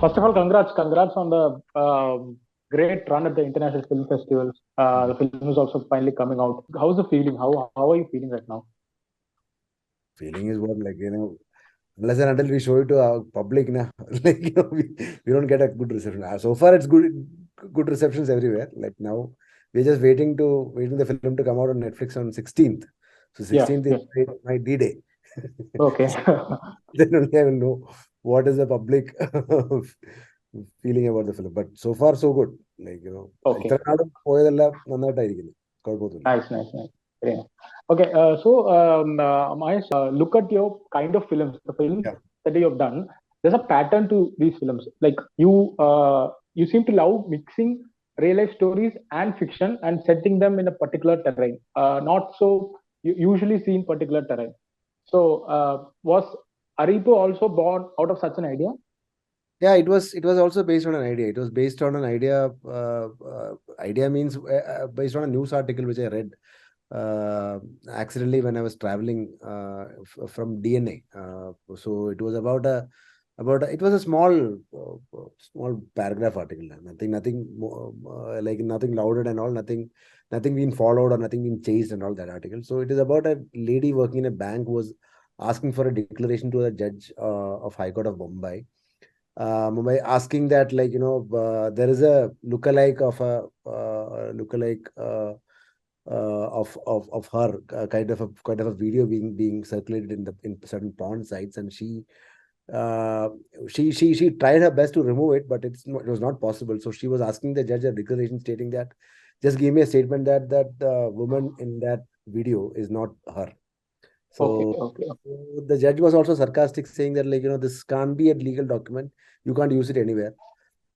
First of all, congrats on the great run at the international film festivals. The film is also finally coming out. How's the feeling? How are you feeling right now? Feeling is what, like, unless and until we show it to our public, na, like, we don't get a good reception. So far, it's good receptions everywhere. Like now, we're just waiting the film to come out on Netflix on 16th. So Yeah, 16th is yeah. my D-Day. Okay. So then only I will know what is the public feeling about the film. But so far, so good. Like, Okay. ഇത്ര നാളും പോയതെല്ലാം നന്നായിട്ടായിരിക്കുന്നു. കുഴപ്പമൊന്നുമില്ല. Nice. Very nice. Okay. Mahesh, look at your kind of films, the films Yeah. that you have done. There's a pattern to these films. Like you seem to love mixing real life stories and fiction and setting them in a particular terrain. Not so usually seen particular terrain. So, was Ariyippu also born out of such an idea? Yeah, it was also based on an idea. It was based on an idea. Idea means based on a news article which I read accidentally when I was traveling from DNA. So it was it was a small paragraph article. Nothing more, like nothing loaded and all. Nothing being followed or nothing being chased and all that article. So it is about a lady working in a bank who was asking for a declaration to the judge of High Court of Mumbai, asking that, like, there is a lookalike of a lookalike of her, kind of a video being circulated in certain porn sites, and she tried her best to remove it, but it was not possible. So she was asking the judge a declaration stating that, just give me a statement that the woman in that video is not her. Okay, So okay, the judge was also sarcastic, saying that, like, this can't be a legal document. You can't use it anywhere.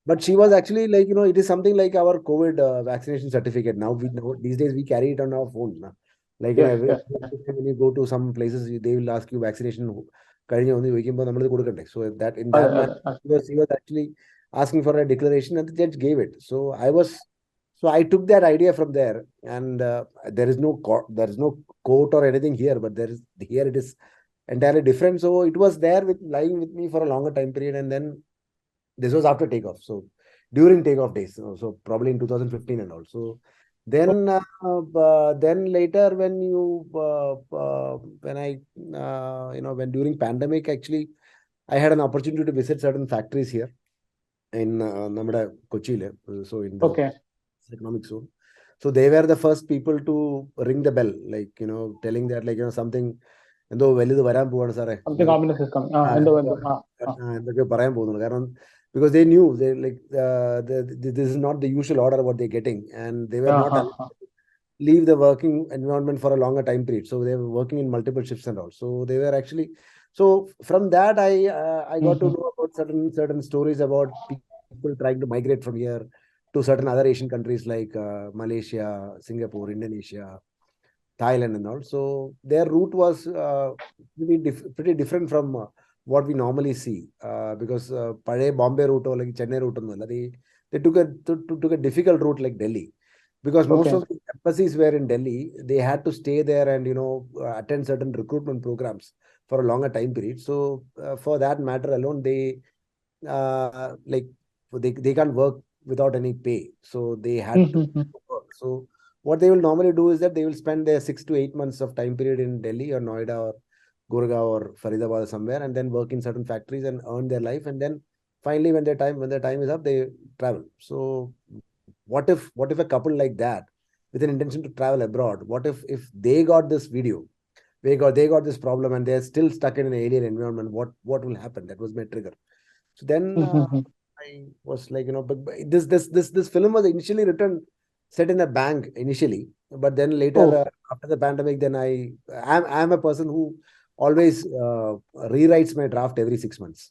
But she was actually like, it is something like our COVID vaccination certificate. Now these days we carry it on our phone. Na? Like, yes, every yes, time when you go to some places, they will ask you vaccination. കഴിഞ്ഞ ഒന്ന് ചോദിക്കുമ്പോൾ നമ്മൾ ഇത് കൊടുക്കണ്ടേ. So that in that manner, he was actually asking for a declaration, and the judge gave it. So I took that idea from there, and there is no court or anything here, but here it is entirely different. So it was there lying with me for a longer time period, and then this was after takeoff. So during takeoff days, so probably in 2015 and all. So then later, when during pandemic, actually, I had an opportunity to visit certain factories here in നമ്മുടെ കൊച്ചിയില്, so in the okay. economic zone. So they were the first people to ring the bell, like, telling that, like, something എന്തോ വലുത് വരാൻ പോവാണ് സാറേ Something എന്നൊക്കെ ominous is coming. എന്തൊക്കെ പറയാൻ പോകുന്നുള്ളൂ. കാരണം because they knew they like this is not the usual order what they're getting, and they were not allowed to leave the working environment for a longer time period. So they were working in multiple shifts and all. So they were actually, so from that I got to know about certain stories about people trying to migrate from here to certain other Asian countries like Malaysia, Singapore, Indonesia, Thailand and all. So their route was pretty different from what we normally see, because Pare Bombay route or like Chennai route, they took a difficult route like Delhi, because most Okay. of the embassies were in Delhi. They had to stay there and attend certain recruitment programs for a longer time period. So for that matter alone, like they can't work without any pay. So they had to work. So what they will normally do is that they will spend their 6 to 8 months of time period in Delhi or Noida or Gurgaon or Faridabad or somewhere, and then work in certain factories and earn their life. And then finally, when their time is up, they travel. So what if a couple like that, with an intention to travel abroad, what if they got this video, they got this problem, and they're still stuck in an alien environment? What will happen? That was my trigger. So then I was like, but this film was initially written, set in a bank initially, but then later, Oh. after the pandemic, then I'm a person who always rewrites my draft every 6 months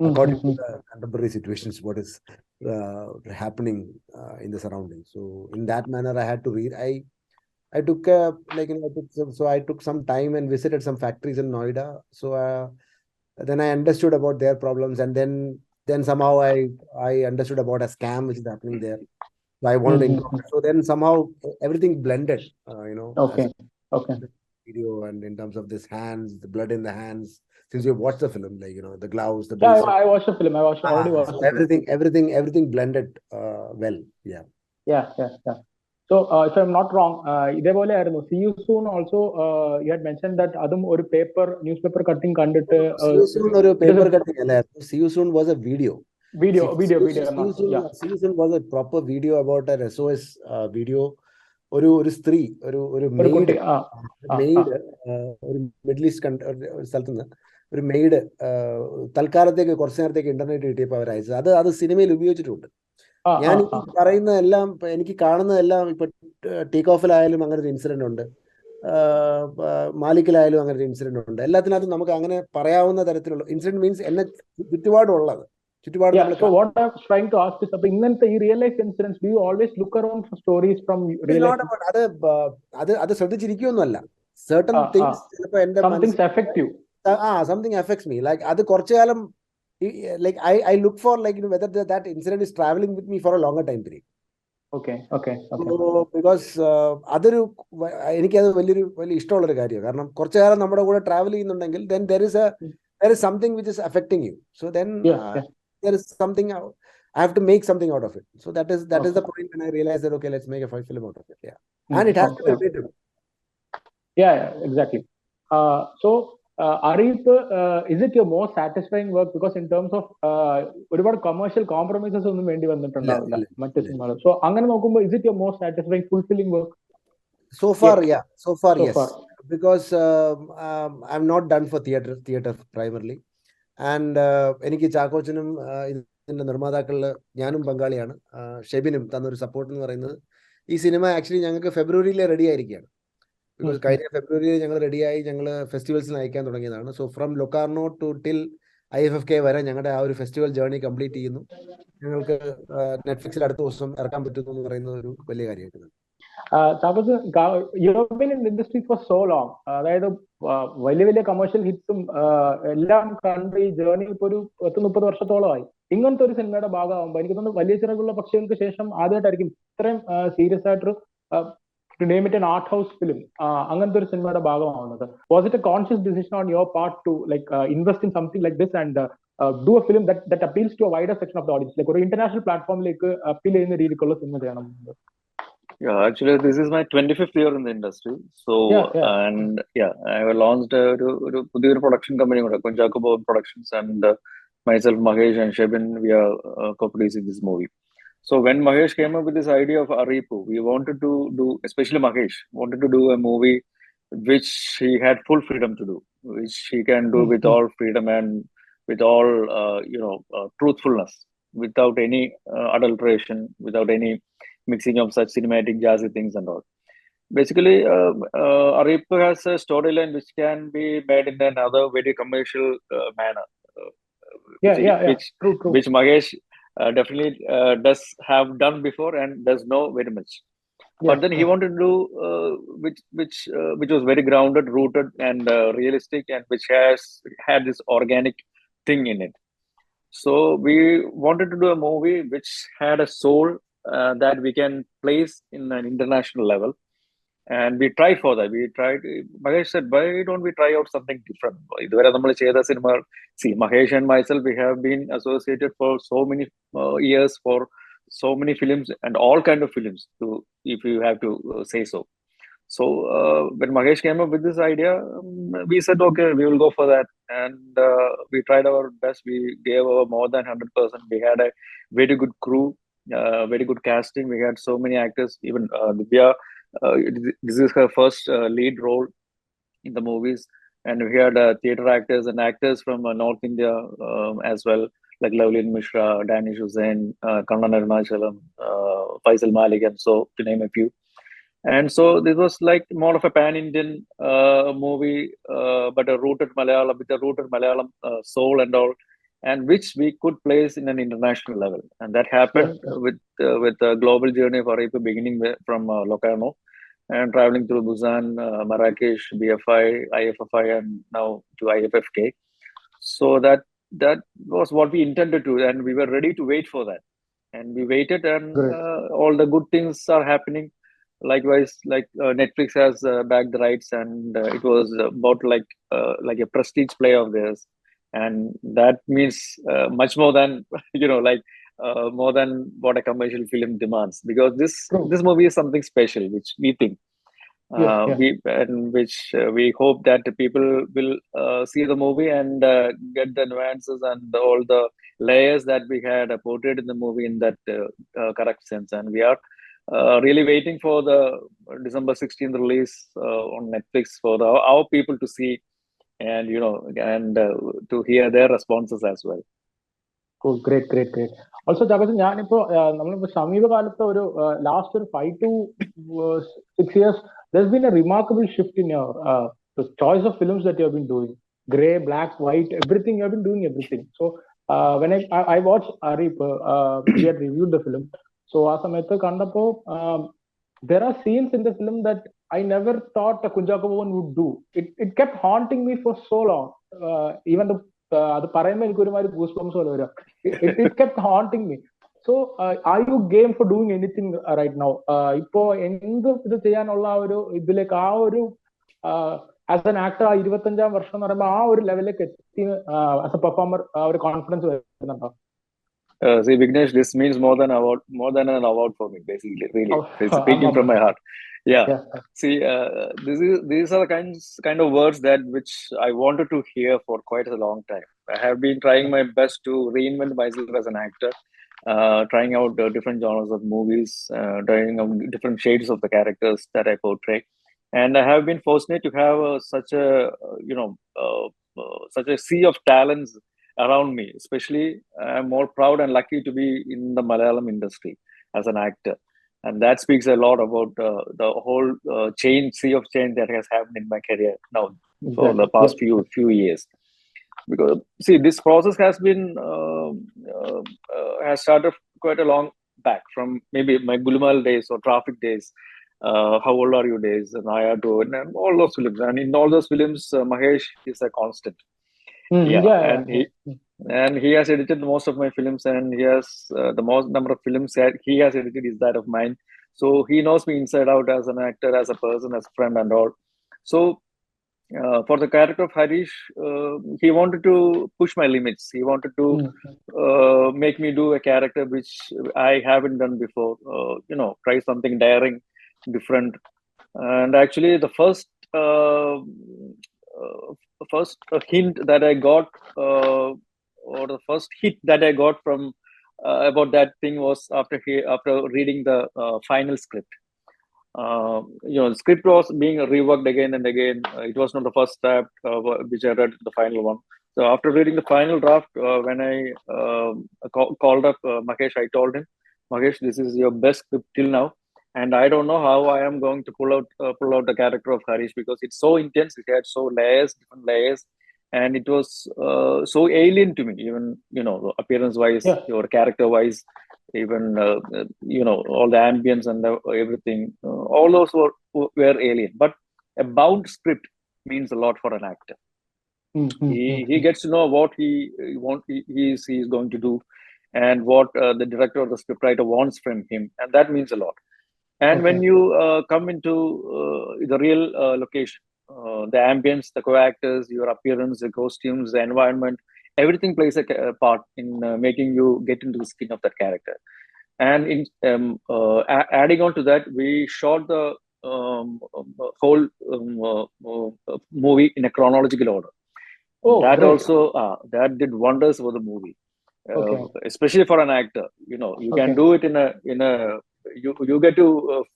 according to the contemporary situations, what is happening in the surroundings. So in that manner, I had to read. I took I took some time and visited some factories in Noida. So then I understood about their problems, and then somehow I understood about a scam which is happening there. So I wanted to incorporate. So then somehow everything blended, as Okay. Okay. video, and in terms of this hands, the blood in the hands, since you watched the film, like, the gloves, the Yeah, bracelet. I watched the film. I already watched So the film. everything blended well. Yeah. Yeah. So, if I'm not wrong, ഇതേപോലെയായിരുന്നു See You Soon also, you had mentioned that അതും ഒരു newspaper cutting കണ്ടിട്ട്, See You Soon ഒരു it is paper a cutting അല്ലായിരുന്നു. See You Soon was a video. video. Yeah. See You Soon was a proper video about an SOS video. ഒരു സ്ത്രീ, ഒരു ഒരു made കുട്ടി. ഒരു മിഡിൽ ഈസ്റ്റ് സ്ഥലത്ത് നിന്ന് ഒരു മെയ്ഡ് തൽക്കാലത്തേക്ക് കുറച്ചു നേരത്തേക്ക് ഇന്റർനെറ്റ് കിട്ടിയപ്പോൾ അവർ അയച്ചത്. അത് സിനിമയിൽ ഉപയോഗിച്ചിട്ടുണ്ട്. ഞാൻ ഈ പറയുന്നതെല്ലാം, എനിക്ക് കാണുന്നതെല്ലാം, ഇപ്പൊ ടേക്ക് ഓഫിലായാലും അങ്ങനെ ഒരു ഇൻസിഡന്റ് ഉണ്ട്, മാലിക്കിലായാലും അങ്ങനെ ഒരു ഇൻസിഡന്റ് ഉണ്ട്. എല്ലാത്തിനകത്തും നമുക്ക് അങ്ങനെ പറയാവുന്ന തരത്തിലുള്ള ഇൻസിഡന്റ് മീൻസ് എന്നെ ചുറ്റുപാടുള്ളത്. So what I was trying to ask is, ഇങ്ങനത്തെ ഈ real life incidents, do you always look around for stories from real life? അത് ശ്രദ്ധിച്ചിരിക്കുകയൊന്നുമല്ല. Certain things ചിലപ്പോൾ എന്റെ something affect you. Something affects me. Like അത് കുറച്ചു കാലം, like I look for, like, whether that incident is traveling with me for a longer time period. Okay. So, because അതൊരു എനിക്കത് വലിയ ഇഷ്ടമുള്ളൊരു കാര്യമാണ്. കാരണം കുറച്ചു കാലം നമ്മുടെ കൂടെ ട്രാവൽ ചെയ്യുന്നുണ്ടെങ്കിൽ then there is something which is affecting you. So then there is something, I have to make something out of it. So that is the point when I realized that, okay, let's make a film out of it. Yeah. And it has to be relatable. Yeah, exactly. So, Ariyippu, is it your most satisfying work? Because in terms of ഒരുപാട് commercial compromises ഒന്നും വേണ്ടി വന്നിട്ടുണ്ടാവില്ല മറ്റു സിനിമകൾ. So അങ്ങനെ നോക്കുമ്പോൾ, is it your most satisfying, fulfilling work? So far, yes. Because I'm not done for theater primarily. And എനിക്ക് ചാക്കോച്ചനും ഇതിന്റെ നിർമ്മാതാക്കളിൽ ഞാനും പങ്കാളിയാണ്. ഷെബിനും തന്നൊരു സപ്പോർട്ട് എന്ന് പറയുന്നത്, ഈ സിനിമ ആക്ച്വലി ഞങ്ങൾക്ക് ഫെബ്രുവരിയിൽ റെഡി ആയിരിക്കുകയാണ്. ബിക്കോസ് കഴിഞ്ഞ ഫെബ്രുവരിയിൽ ഞങ്ങൾ റെഡിയായി, ഞങ്ങൾ ഫെസ്റ്റിവൽസിന് അയക്കാൻ തുടങ്ങിയതാണ്. So from Locarno to till IFFK വരെ ഞങ്ങളുടെ ആ ഒരു ഫെസ്റ്റിവൽ ജേർണി കംപ്ലീറ്റ് ചെയ്യുന്നു. ഞങ്ങൾക്ക് നെറ്റ്ഫ്ലിക്സിൽ അടുത്ത ദിവസം ഇറക്കാൻ പറ്റുന്നു എന്ന് പറയുന്നത് ഒരു വലിയ കാര്യമായിട്ടുണ്ട്. You have been in the industry for so long. അതായത് വലിയ കമേഴ്ഷ്യൽ ഹിറ്റ്സും എല്ലാം കണ്ട് ഈ ജേർണി ഇപ്പോൾ ഒരു 30 വർഷത്തോളമായി. ഇങ്ങനത്തെ ഒരു സിനിമയുടെ ഭാഗമാകുമ്പോൾ എനിക്ക് തോന്നുന്നു വലിയ ചിറകുള്ള പക്ഷികൾക്ക് ശേഷം ആദ്യമായിട്ടായിരിക്കും ഇത്രയും സീരിയസ് ആയിട്ടൊരു to name it an art house film, അങ്ങനത്തെ ഒരു സിനിമയുടെ ഭാഗമാവുന്നത്. Was it a conscious decision on your part to invest in something like this and do a film that appeals to a wider section of the audience, like ഒരു international പ്ലാറ്റ്ഫോമിലേക്ക് appeal ചെയ്യുന്ന രീതിക്കുള്ള cinema ചെയ്യണം? Yeah, actually, this is my 25th year in the industry. So, and I have launched a production company, Kunchacko Boban Productions, and myself, Mahesh and Shebin, we are co-producing this movie. So when Mahesh came up with this idea of Ariyippu, we wanted to do, especially Mahesh, wanted to do a movie which he had full freedom to do, which he can do with all freedom and with all, truthfulness, without any adulteration, without any mixing of such cinematic jazzy things and all. Basically, Ariyippu has a storyline which can be made in another very commercial manner. True. Which Mahesh definitely does have done before and does know very much. But then he wanted to do which was very grounded, rooted, and realistic, and which had this organic thing in it. So we wanted to do a movie which had a soul that we can place in an international level. And we tried for that. Mahesh said, why don't we try out something different? See, Mahesh and myself, we have been associated for so many years for so many films and all kind of films, if you have to say so. So when Mahesh came up with this idea, we said, okay, we will go for that. And we tried our best. We gave our more than 100%. We had a very good crew, very good casting. We had so many actors, even Divya. This is her first lead role in the movies, and we had theater actors and actors from North India as well, like Lavleen Mishra, Danish Hussain, Kannada, Faisal Malik, and so to name a few. And so this was like more of a pan-Indian movie, but with a rooted Malayalam soul and all, and which we could place in an international level. And that happened with the global journey of Ariyippu, beginning from Locarno and traveling through Busan, Marrakesh, BFI, IFFI, and now to IFFK. So that was what we intended to, and we were ready to wait for that. And we waited, and all the good things are happening. Likewise, like Netflix has backed the rights, and it was about like a prestige play of theirs, and that means much more than more than what a commercial film demands, because True. this movie is something special, which we think Yes. Yeah. which we hope that the people will see the movie and get the nuances and all the layers that we had portrayed in the movie in that correct sense. And we are really waiting for the December 16th release on Netflix for our people to see, and to hear their responses as well. Cool. Great, great, great. Also, Jagath, ഞാനിപ്പോ നമ്മളിപ്പോ സമീപകാലത്ത് ഒരു last ഒരു 5 to 6 years, there's been a remarkable shift in your the choice of films that you have been doing. Gray, black, white, everything you have been doing everything. So when I watched Ariyippu, we had reviewed the film. So ആ സമയത്ത് കണ്ടപ്പോ there are scenes in the film that I never thought a Kunchacko Boban would do. It kept haunting me for so long. Even the അത് പറയുമ്പോൾ എനിക്ക് ഒരുമാതിരി goose bumps പോലെ വരിക. It kept haunting me. So are you game for doing anything right now? ഇപ്പോ എന്ത് ഇത് ചെയ്യാനുള്ള ആ ഒരു ഇതിലേക്ക് ആ ഒരു ആസ് എൻ ആക്ടർ ആ 25-ാം വർഷം എന്ന് പറയുമ്പോൾ ആ ഒരു ലെവലിലേക്ക് എത്തി ആസ് എ പെർഫോമർ ആ ഒരു കോൺഫിഡൻസ് വരുന്നുണ്ടോ? See, Vignesh, this means more than an award for me, basically. Really, it's speaking from my heart. Yeah. See, these are the kind of words which I wanted to hear for quite a long time. I have been trying my best to reinvent myself as an actor, trying out different genres of movies, trying out different shades of the characters that I portray, and I have been fortunate to have such a sea of talents around me. Especially, I'm more proud and lucky to be in the Malayalam industry as an actor, and that speaks a lot about the whole sea of change that has happened in my career now for the past few years. Because see, this process has started quite a long back, from maybe my Gulumal days or Traffic days, How Old Are You days, and Ayatu, and all those films. And in all those films, Mahesh is a constant. And he has edited most of my films, and he has the most number of films that he has edited is that of mine. So he knows me inside out as an actor, as a person, as a friend, and all. So for the character of Harish, he wanted to push my limits. He wanted to make me do a character which I haven't done before. Try something daring, different. And actually, the first hint that I got, or the first hit that I got from about that thing was after reading the final script. The script was being reworked again and again. It was not the first draft which I read, the final one. So after reading the final draft, when I called up Mahesh, I told him, Mahesh, this is your best script till now, and I don't know how I am going to pull out the character of Harish, because it's so intense. It had different layers, and it was so alien to me, even appearance wise or character wise, even all the ambience and everything, all those were alien. But a bound script means a lot for an actor. He gets to know what he is going to do, and what the director or the scriptwriter wants from him, and that means a lot. And when you come into the real location, the ambience, the co-actors, your appearance, the costumes, the environment, everything plays a part in making you get into the skin of that character. And in adding on to that, we shot the whole movie in a chronological order. That great. Also that did wonders for the movie, especially for an actor. You can do it in a you get to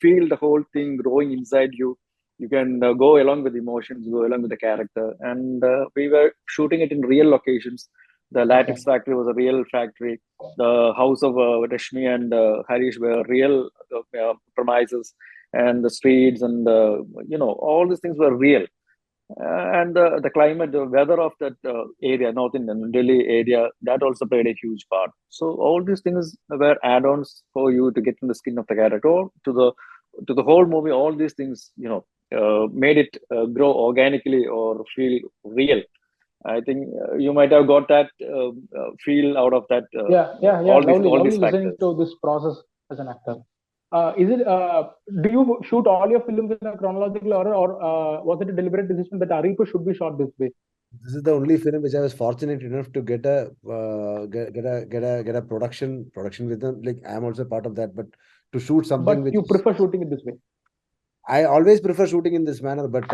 feel the whole thing growing inside you. You can go along with emotions, go along with the character. And we were shooting it in real locations. The latex factory was a real factory. The house of Rashmi and Harish were real premises, and the streets and all these things were real. And the climate, the weather of that area, North Indian Delhi area, that also played a huge part. So all these things were add-ons for you to get in the skin of the character, or to the whole movie. All these things, made it grow organically or feel real. I think you might have got that feel out of that. All these factors. Listening to this process as an actor. Is it? Do you shoot all your films in a chronological order, or was it a deliberate decision that Ariyippu should be shot this way? This is the only film which I was fortunate enough to get a production with them. Like I am also part of that, but to shoot something But which you prefer shooting it this way? I always prefer shooting in this manner, but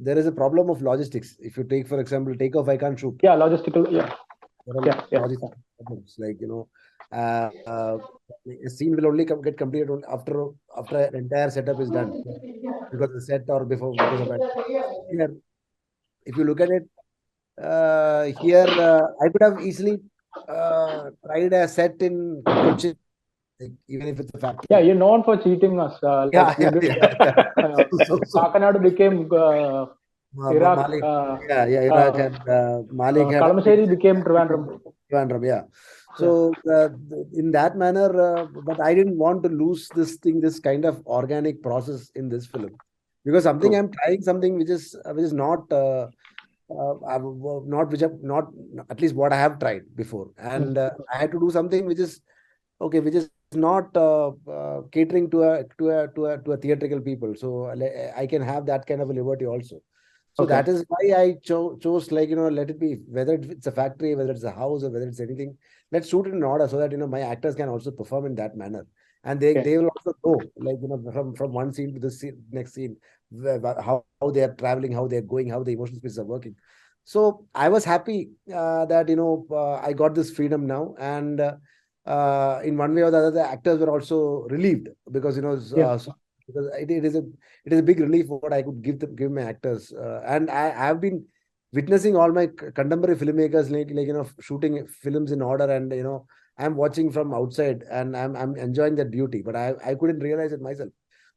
there is a problem of logistics. If you take, for example, Takeoff, I can't shoot. Yeah, logistical. Yeah, There are yeah. logistical problems. Like a scene will only get completed after an entire setup is done because the set or because of it. Here, if you look at it, here I could have easily tried a set in Kochi, like, even if it's a factory. Yeah, you're known for cheating us. Yeah. Kakanadu became Iraq. Malik, Iraq and Malik had Kalamaseri became Trivandrum. Trivandrum, yeah. So in that manner, but I didn't want to lose this kind of organic process in this film, because something I'm trying something which is not not at least what I have tried before, and I had to do something which is not catering to a theatrical people. So I can have that kind of a liberty also. So that is why I chose, like, let it be, whether it's a factory, whether it's a house, or whether it's anything, let's shoot it in order so that, my actors can also perform in that manner. And they will also know, like, from one scene to the next scene, how they are traveling, how they're going, how the emotional spaces are working. So I was happy that, I got this freedom now. And in one way or the other, the actors were also relieved because, because it is a big relief what I could give my actors. And I have been witnessing all my contemporary filmmakers shooting films in order, and I'm watching from outside and I'm enjoying that beauty, but I couldn't realize it myself.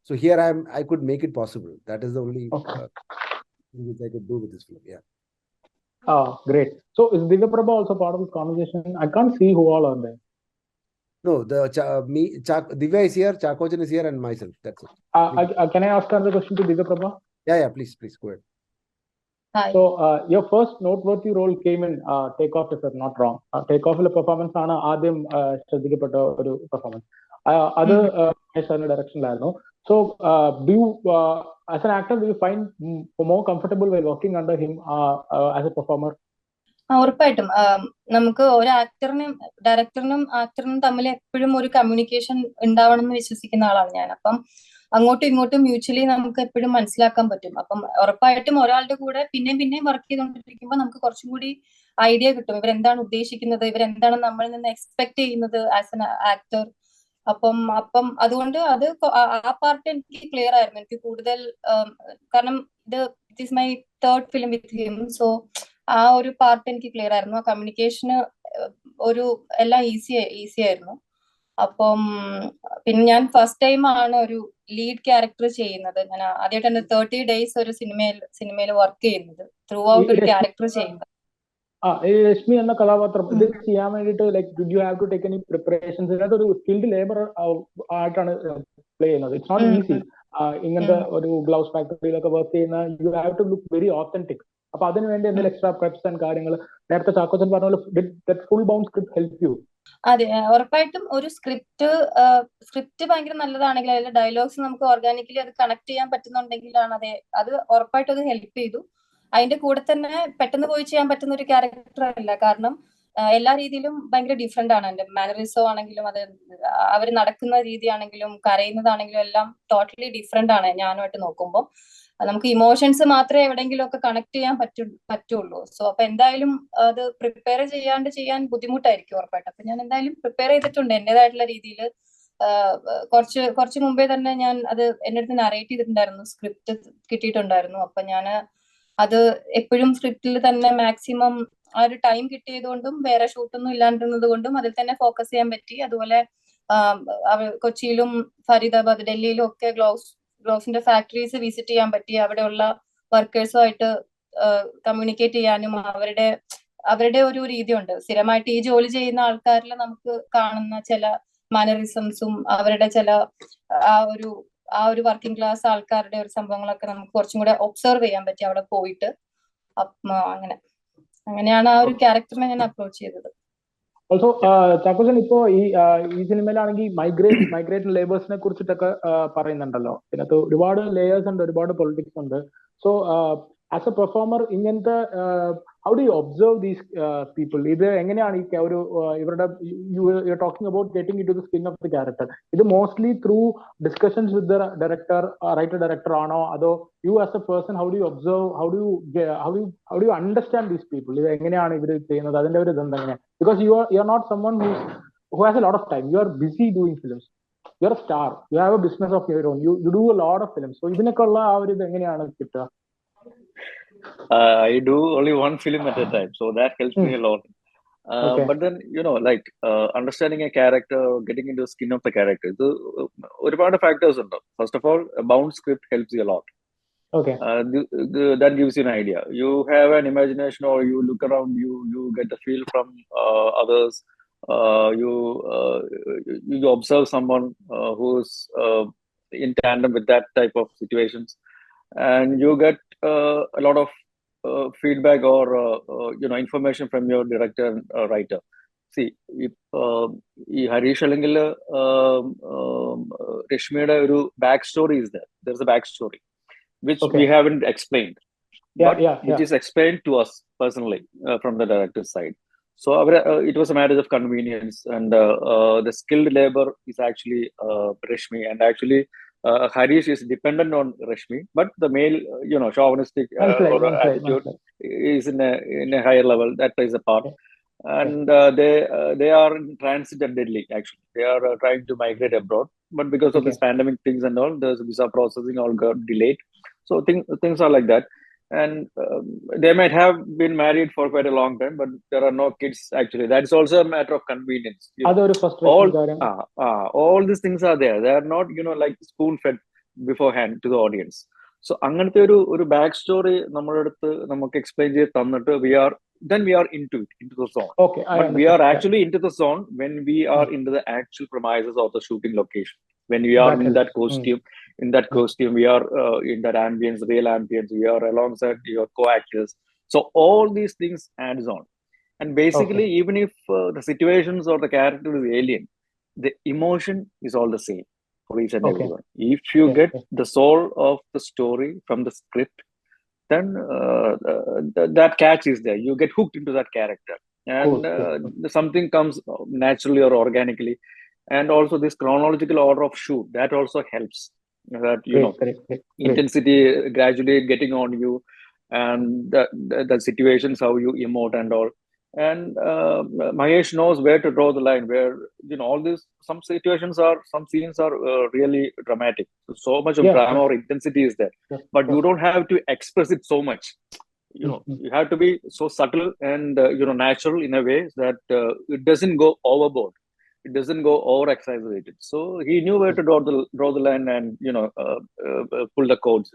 So here I could make it possible. That is the only thing which I could do with this film. Yeah. Oh, great. So is Divyaprabha also part of this conversation? I can't see who all are there. No, Divya is here, Chakojan is here, and myself. That's it. Can I ask another question to Divyaprabha? Yeah, please go ahead. Hi. So your first noteworthy role came in Takeoff, if I'm not wrong. Takeoff performance ആണ് ആദ്യം ശ്രദ്ധിക്കപ്പെട്ട ഒരു performance. അത് ഡയറക്ഷനിലായിരുന്നു. So do you, as an actor, do you find more comfortable while working under him as a performer? ഉറപ്പായിട്ടും നമുക്ക് ഒരു ഡയറക്ടറിനും ആക്ടറിനും തമ്മിൽ എപ്പോഴും ഒരു കമ്മ്യൂണിക്കേഷൻ ഉണ്ടാവണം എന്ന് വിശ്വസിക്കുന്ന ആളാണ് ഞാൻ. അപ്പം അങ്ങോട്ടും ഇങ്ങോട്ടും മ്യൂച്വലി നമുക്ക് എപ്പോഴും മനസ്സിലാക്കാൻ പറ്റും. അപ്പം ഉറപ്പായിട്ടും ഒരാളുടെ കൂടെ പിന്നെയും വർക്ക് ചെയ്തുകൊണ്ടിരിക്കുമ്പോൾ നമുക്ക് കുറച്ചും കൂടി ഐഡിയ കിട്ടും, ഇവരെന്താണ് ഉദ്ദേശിക്കുന്നത്, ഇവരെന്താണ് നമ്മളിൽ നിന്ന് എക്സ്പെക്ട് ചെയ്യുന്നത് ആസ് എൻ ആക്ടർ. അപ്പം അതുകൊണ്ട് അത് ആ പാർട്ട് എനിക്ക് ക്ലിയർ ആയിരുന്നു. എനിക്ക് കൂടുതൽ കാരണം it is my third film with him. So ആ ഒരു പാർട്ട് എനിക്ക് ക്ലിയർ ആയിരുന്നു. ആ കമ്മ്യൂണിക്കേഷന് എല്ലാം ഈസി ആയിരുന്നു. അപ്പം പിന്നെ ഞാൻ ഫസ്റ്റ് ടൈം ആണ് ഒരു ലീഡ് ക്യാരക്ടർ ചെയ്യുന്നത്. ഞാൻ ആദ്യമായിട്ടാണ് 30 days ഒരു സിനിമയിൽ വർക്ക് ചെയ്യുന്നത്, ത്രൂ ഔട്ട് ഒരു ക്യാരക്ടർ ചെയ്യുന്നത്. രശ്മി എന്ന കഥാപാത്രം ഇത് ചെയ്യാൻ വേണ്ടിട്ട് like did you have to take any preparations? ഇതിനകത്ത് ഒരു സ്കിൽഡ് ലേബർ ആയിട്ടാണ് പ്ലേ ചെയ്യുന്നത്. It's not easy. ഇങ്ങനത്തെ ഒരു ഗ്ലൗസ് ഫാക്ടറിയിലൊക്കെ വർക്ക് ചെയ്യുന്ന you have to look very authentic. അപ്പൊ അതിന് വേണ്ടി എന്തെങ്കിലും എക്സ്ട്രാ പ്രെപ്സ് ആൻഡ് കാര്യങ്ങൾ നേരത്തെ ചാക്കോച്ചൻ പറഞ്ഞ പോലെ full bound script help you? അതെ, ഉറപ്പായിട്ടും ഒരു സ്ക്രിപ്റ്റ് ഭയങ്കര നല്ലതാണെങ്കിൽ അതിലെ ഡയലോഗ്സ് നമുക്ക് ഓർഗാനിക്കലി അത് കണക്ട് ചെയ്യാൻ പറ്റുന്നുണ്ടെങ്കിലാണ് അത് ഉറപ്പായിട്ടും അത് ഹെൽപ്പ് ചെയ്തു. അതിന്റെ കൂടെ തന്നെ പെട്ടെന്ന് പോയി ചെയ്യാൻ പറ്റുന്ന ഒരു ക്യാരക്ടർ അല്ല, കാരണം എല്ലാ രീതിയിലും ഭയങ്കര ഡിഫറെന്റ് ആണ്. എന്റെ മാനറിസോ ആണെങ്കിലും അത് അവർ നടക്കുന്ന രീതിയാണെങ്കിലും കരയുന്നതാണെങ്കിലും എല്ലാം ടോട്ടലി ഡിഫറെന്റ് ആണ് ഞാനുമായിട്ട് നോക്കുമ്പോൾ. നമുക്ക് ഇമോഷൻസ് മാത്രമേ എവിടെയെങ്കിലും ഒക്കെ കണക്ട് ചെയ്യാൻ പറ്റുള്ളൂ. സോ അപ്പൊ എന്തായാലും അത് പ്രിപ്പയർ ചെയ്യാൻ ബുദ്ധിമുട്ടായിരിക്കും ഉറപ്പായിട്ട്. അപ്പൊ ഞാൻ എന്തായാലും പ്രിപ്പയർ ചെയ്തിട്ടുണ്ട് എന്റേതായിട്ടുള്ള രീതിയിൽ. കുറച്ച് മുമ്പേ തന്നെ ഞാൻ അത് എന്റെ അടുത്ത് നറേറ്റ് ചെയ്തിട്ടുണ്ടായിരുന്നു, സ്ക്രിപ്റ്റ് കിട്ടിയിട്ടുണ്ടായിരുന്നു. അപ്പൊ ഞാൻ അത് എപ്പോഴും സ്ക്രിപ്റ്റിൽ തന്നെ മാക്സിമം ആ ഒരു ടൈം കിട്ടിയതുകൊണ്ടും വേറെ ഷൂട്ടൊന്നും ഇല്ലാണ്ടിരുന്നത് കൊണ്ടും അതിൽ തന്നെ ഫോക്കസ് ചെയ്യാൻ പറ്റി. അതുപോലെ കൊച്ചിയിലും ഫരീദാബാദ് ഡൽഹിയിലും ഒക്കെ ഗ്ലൗസിന്റെ ഫാക്ടറീസ് വിസിറ്റ് ചെയ്യാൻ പറ്റി. അവിടെയുള്ള വർക്കേഴ്സുമായിട്ട് കമ്മ്യൂണിക്കേറ്റ് ചെയ്യാനും അവരുടെ ഒരു രീതിയുണ്ട്. സ്ഥിരമായിട്ട് ഈ ജോലി ചെയ്യുന്ന ആൾക്കാരിൽ നമുക്ക് കാണുന്ന ചില മാനറിസംസും അവരുടെ ചില ആ ഒരു വർക്കിംഗ് ക്ലാസ് ആൾക്കാരുടെ ഒരു സംഭവങ്ങളൊക്കെ നമുക്ക് കുറച്ചും കൂടെ ഒബ്സർവ് ചെയ്യാൻ പറ്റി അവിടെ പോയിട്ട്. അങ്ങനെയാണ് ആ ഒരു ക്യാരക്ടറിനെ ഞാൻ അപ്രോച്ച് ചെയ്തത്. ഓൾസോ ചാക്കോച്ചൻ ഇപ്പോ ഈ സിനിമയിലാണെങ്കിൽ മൈഗ്രേറ്റ് ലേബേഴ്സിനെ കുറിച്ചിട്ടൊക്കെ പറയുന്നുണ്ടല്ലോ. ഇതിനകത്ത് ഒരുപാട് ലേയേഴ്സ് ഉണ്ട്, ഒരുപാട് പൊളിറ്റിക്സ് ഉണ്ട്. സോ ആസ് എ പെർഫോമർ ഇങ്ങനത്തെ how do you observe these people? ഇത് എങ്ങനെയാണ് ഈ ഒരു ഇവരുടെ you talking about getting into the skin of the character? ഇത് mostly through discussions with the writer director ആണോ, അതോ you as a person how do you observe, how do you understand these people? ഇത് എങ്ങനെയാണ് ഇവർ ചെയ്യുന്നത്, അതിന്റെ ഒരു ഇതെന്താ എങ്ങനെയാണ്? Because you are not someone who has a lot of time. You are busy doing films. You are a star. You have a business of your own. You do a lot of films. So ഇതിനൊക്കെയുള്ള ആ ഒരു ഇത് എങ്ങനെയാണ് കിട്ടുക? I do only one film at a time, so that helps me a lot. But then, like understanding a character, getting into the skin of the character, ഒരുപാട് factors ഉണ്ട്. First of all, a bound script helps you a lot. Okay. That gives you an idea. You have an imagination, or you look around, you get the feel from others. You observe someone who's in tandem with that type of situations, and you get a lot of feedback or information from your director and writer. See, ഈ ഹരീഷ് അല്ലെങ്കിൽ രശ്മിയുടെ ഒരു back story is there. There's a back story which we haven't explained, which is explained to us personally from the director's side. So it was a matter of convenience, and the skilled labor is actually Rashmi, and actually Harish is dependent on Rashmi, but the male, chauvinistic attitude is in a higher level. That plays a part. And they are in transit at Delhi. Actually, they are trying to migrate abroad, but because of this pandemic things and all, the visa processing all got delayed. So things are like that, and they might have been married for quite a long time, but there are no kids. Actually, that's also a matter of convenience. All these things are there. They are not, like spoon fed beforehand to the audience. So അങ്ങനത്തെ ഒരു back story നമ്മുടെ അടുത്ത് നമുക്ക് explain ചെയ്ത് തന്നിട്ട് we are into the zone. But we are actually into the zone when we are into the actual premises of the shooting location. When we are in that costume, we are in that ambience, real ambience. We are alongside your co-actors. So all these things adds on. And basically, even if the situations or the character is alien, the emotion is all the same for each and everyone. If you get the soul of the story from the script, then that catch is there. You get hooked into that character, and something comes naturally or organically. And also this chronological order of shoot, that also helps. That intensity gradually getting on you, and the situations how you emote and all. And Mahesh knows where to draw the line, where all these, some scenes are really dramatic, so much of drama or intensity is there, but you don't have to express it so much. You have to be so subtle and natural in a way that it doesn't go overboard, it doesn't go over exaggerated. So he knew where to draw the line, and pull the codes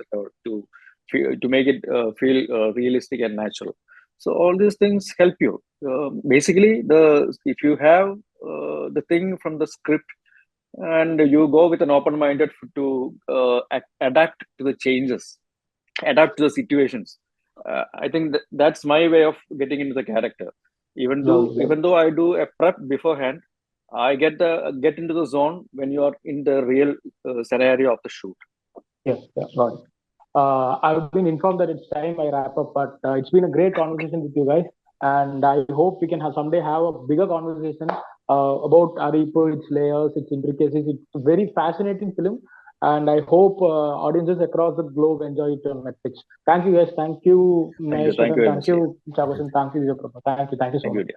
to make it feel realistic and natural. So all these things help you. Basically, if you have the thing from the script, and you go with an open-minded to adapt to the changes, adapt to the situations. I think that's my way of getting into the character. Even though I do a prep beforehand, I get into the zone when you are in the real scenario of the shoot. Yes, got it. I've been informed that it's time I wrap up, but it's been a great conversation with you guys, and I hope we can someday have a bigger conversation about Ariyippu, its layers, its intricacies. It's a very fascinating film, and I hope audiences across the globe enjoy it on Netflix. Thank you guys. Thank you, Mahesh. Thank you, Chavasan. Thank you, Divyaprabha. Thank you so much.